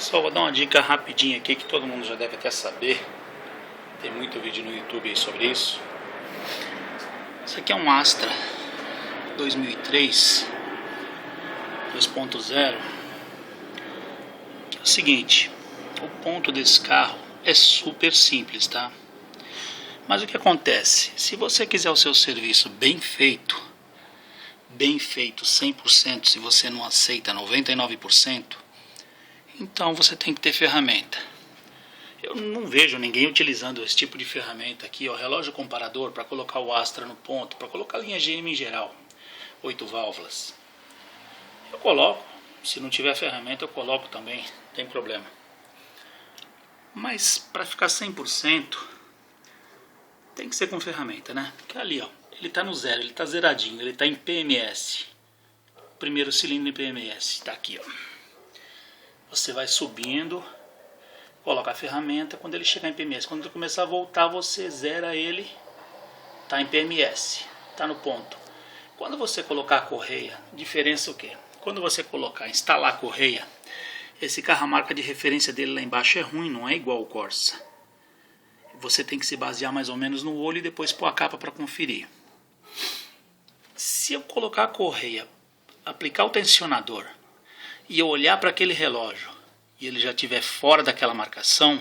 Pessoal, vou dar uma dica rapidinha aqui que todo mundo já deve até saber. Tem muito vídeo no YouTube aí sobre isso. Isso aqui é um Astra 2003 2.0. Que é o seguinte, o ponto desse carro é super simples, tá? Mas o que acontece? Se você quiser o seu serviço bem feito 100%, se você não aceita 99%, então você tem que ter ferramenta. Eu não vejo ninguém utilizando esse tipo de ferramenta aqui, ó, relógio comparador para colocar o Astra no ponto, para colocar a linha GM em geral, 8 válvulas. Eu coloco, se não tiver ferramenta eu coloco também, não tem problema. Mas para ficar 100%, tem que ser com ferramenta, né? Porque ali, ó, ele está no zero, ele está zeradinho, ele está em PMS. Primeiro cilindro em PMS, está aqui, ó. Você vai subindo, coloca a ferramenta, quando ele chegar em PMS, quando ele começar a voltar, você zera ele, está em PMS, está no ponto. Quando você colocar a correia, diferença é o quê? Quando você colocar, instalar a correia, esse carro, a marca de referência dele lá embaixo é ruim, não é igual o Corsa. Você tem que se basear mais ou menos no olho e depois pôr a capa para conferir. Se eu colocar a correia, aplicar o tensionador e eu olhar para aquele relógio e ele já estiver fora daquela marcação,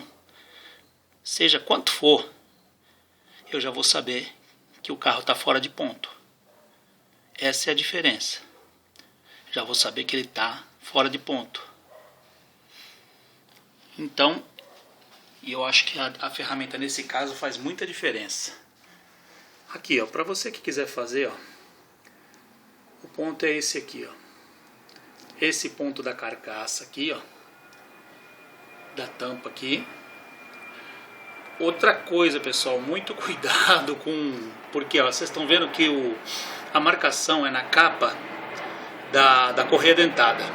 seja quanto for, eu já vou saber que o carro está fora de ponto. Essa é a diferença. Já vou saber que ele está fora de ponto. Então, eu acho que a ferramenta nesse caso faz muita diferença. Aqui, ó, para você que quiser fazer, ó, o ponto é esse aqui, ó. Esse ponto da carcaça aqui, ó, da tampa aqui. Outra coisa, pessoal, muito cuidado com, porque ó, vocês estão vendo que a marcação é na capa da correia dentada.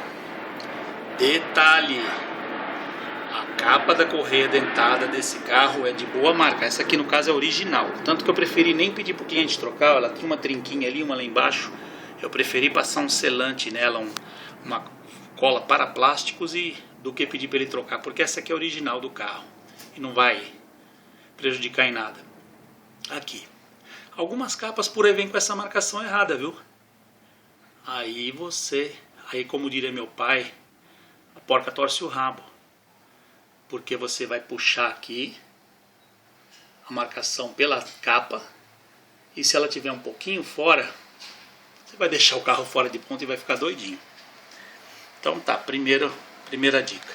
Detalhe, a capa da correia dentada desse carro é de boa marca. Essa aqui no caso é original, tanto que eu preferi nem pedir pro cliente trocar. Ela tinha uma trinquinha ali, uma lá embaixo. Eu preferi passar um selante nela, uma cola para plásticos, do que pedir para ele trocar, porque essa aqui é original do carro e não vai prejudicar em nada. Aqui, algumas capas por aí vem com essa marcação errada, viu? Aí como diria meu pai, a porca torce o rabo, porque você vai puxar aqui a marcação pela capa e se ela tiver um pouquinho fora, você vai deixar o carro fora de ponto e vai ficar doidinho. Então tá, primeira dica.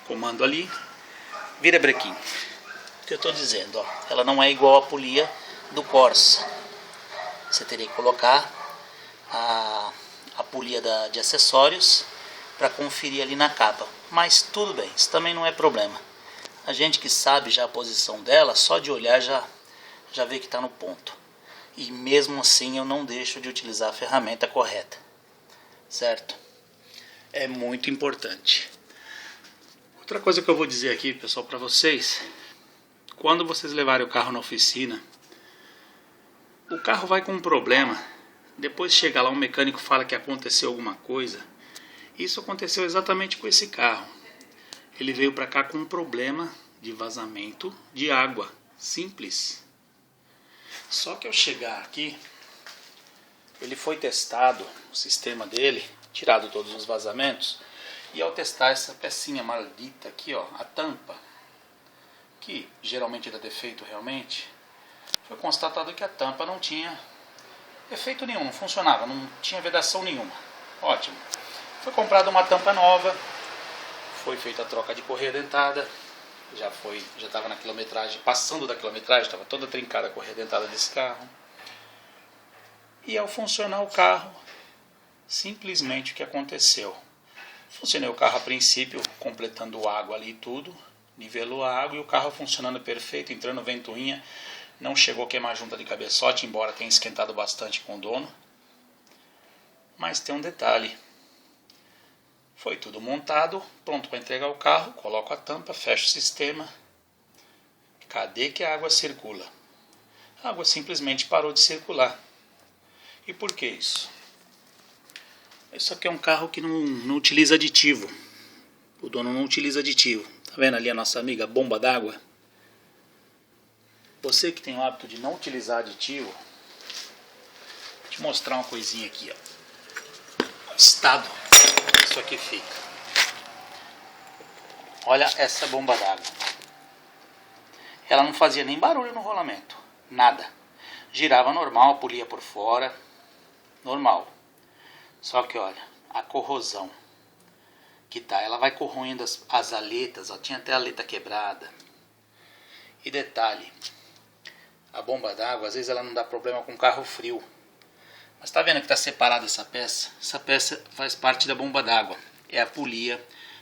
Comando ali, vira brequim. O que eu estou dizendo, ó, ela não é igual a polia do Corsa. Você teria que colocar a polia de acessórios para conferir ali na capa. Mas tudo bem, isso também não é problema. A gente que sabe já a posição dela, só de olhar já vê que está no ponto. E mesmo assim eu não deixo de utilizar a ferramenta correta, certo? É muito importante. Outra coisa que eu vou dizer aqui, pessoal, para vocês, quando vocês levarem o carro na oficina, o carro vai com um problema, depois chega lá um mecânico fala que aconteceu alguma coisa. Isso aconteceu exatamente com esse carro. Ele veio para cá com um problema de vazamento de água, simples. Só que ao chegar aqui, ele foi testado, o sistema dele, tirado todos os vazamentos, e ao testar essa pecinha maldita aqui, ó, a tampa, que geralmente dá defeito realmente, foi constatado que a tampa não tinha efeito nenhum, não funcionava, não tinha vedação nenhuma. Ótimo. Foi comprada uma tampa nova, foi feita a troca de correia dentada, já estava na quilometragem, passando da quilometragem, estava toda trincada a correia dentada desse carro. E ao funcionar o carro, simplesmente o que aconteceu? Funcionei o carro a princípio, completando água ali e tudo, nivelou a água e o carro funcionando perfeito, entrando ventoinha, não chegou a queimar junta de cabeçote, embora tenha esquentado bastante com o dono. Mas tem um detalhe, foi tudo montado, pronto para entregar o carro, coloco a tampa, fecho o sistema. Cadê que a água circula? A água simplesmente parou de circular. E por que isso? Isso aqui é um carro que não utiliza aditivo. O dono não utiliza aditivo. Tá vendo ali a nossa amiga bomba d'água? Você que tem o hábito de não utilizar aditivo, vou te mostrar uma coisinha aqui, ó. O estado que isso aqui fica. Olha essa bomba d'água. Ela não fazia nem barulho no rolamento, nada. Girava normal, polia por fora, normal. Só que olha, a corrosão que tá, ela vai corroendo as aletas, ó, tinha até a aleta quebrada. E detalhe, a bomba d'água, às vezes ela não dá problema com carro frio. Mas tá vendo que tá separada essa peça? Essa peça faz parte da bomba d'água. É a polia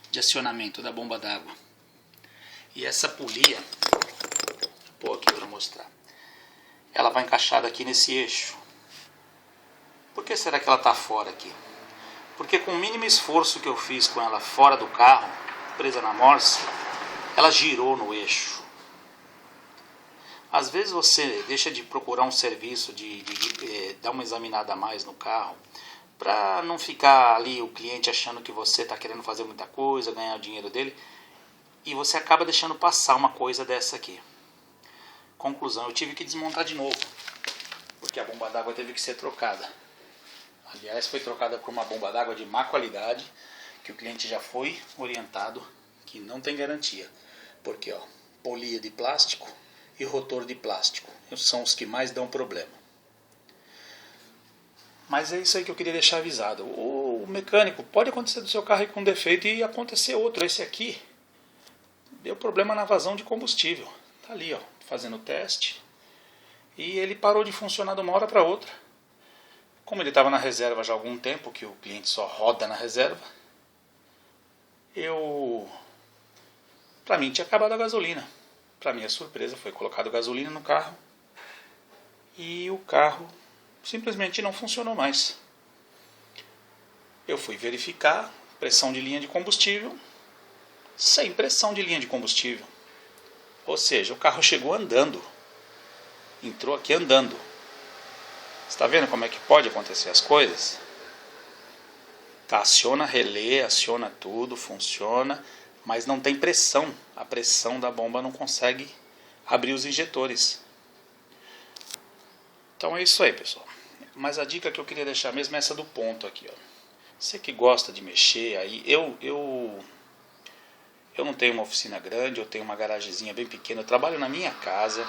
de acionamento da bomba d'água. E essa polia, vou pôr aqui para mostrar. Ela vai encaixada aqui nesse eixo. Por que será que ela tá fora aqui? Porque com o mínimo esforço que eu fiz com ela fora do carro, presa na morse, ela girou no eixo. Às vezes você deixa de procurar um serviço, de dar uma examinada a mais no carro, para não ficar ali o cliente achando que você está querendo fazer muita coisa, ganhar o dinheiro dele, e você acaba deixando passar uma coisa dessa aqui. Conclusão, eu tive que desmontar de novo, porque a bomba d'água teve que ser trocada. Aliás, foi trocada por uma bomba d'água de má qualidade, que o cliente já foi orientado que não tem garantia. Porque, ó, polia de plástico e rotor de plástico são os que mais dão problema. Mas é isso aí que eu queria deixar avisado. O mecânico, pode acontecer do seu carro ir com defeito e acontecer outro. Esse aqui deu problema na vazão de combustível. Tá ali, ó, fazendo o teste. E ele parou de funcionar de uma hora para outra. Como ele estava na reserva já há algum tempo, que o cliente só roda na reserva, para mim tinha acabado a gasolina. Para minha surpresa, foi colocado gasolina no carro e o carro simplesmente não funcionou mais. Eu fui verificar pressão de linha de combustível, sem pressão de linha de combustível. Ou seja, o carro chegou andando, entrou aqui andando. Está vendo como é que pode acontecer as coisas? Tá, aciona relé, aciona tudo, funciona, mas não tem pressão. A pressão da bomba não consegue abrir os injetores. Então é isso aí, pessoal. Mas a dica que eu queria deixar mesmo é essa do ponto aqui, ó. Você que gosta de mexer aí, eu não tenho uma oficina grande, eu tenho uma garagezinha bem pequena, eu trabalho na minha casa,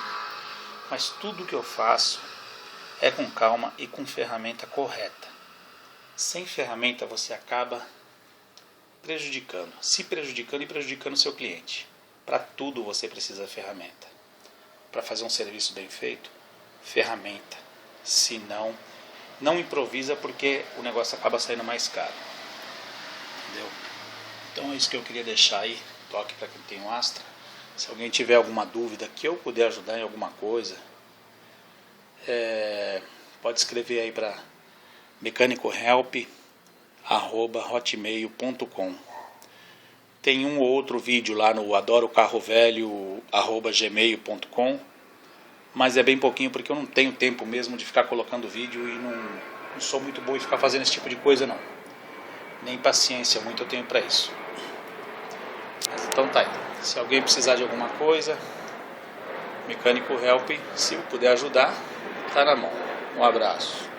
mas tudo que eu faço é com calma e com ferramenta correta. Sem ferramenta você acaba prejudicando, se prejudicando e prejudicando o seu cliente. Para tudo você precisa de ferramenta. Para fazer um serviço bem feito, ferramenta. Se não, não improvisa porque o negócio acaba saindo mais caro. Entendeu? Então é isso que eu queria deixar aí. Toque para quem tem um Astra. Se alguém tiver alguma dúvida que eu puder ajudar em alguma coisa, pode escrever aí para mecanicohelp@hotmail.com. Tem um ou outro vídeo lá no adorocarrovelho@gmail.com, mas é bem pouquinho porque eu não tenho tempo mesmo de ficar colocando vídeo e não sou muito bom em ficar fazendo esse tipo de coisa não. Nem paciência muito eu tenho para isso. Mas então tá aí. Se alguém precisar de alguma coisa, Mecânico Help, se eu puder ajudar, tá na mão. Um abraço.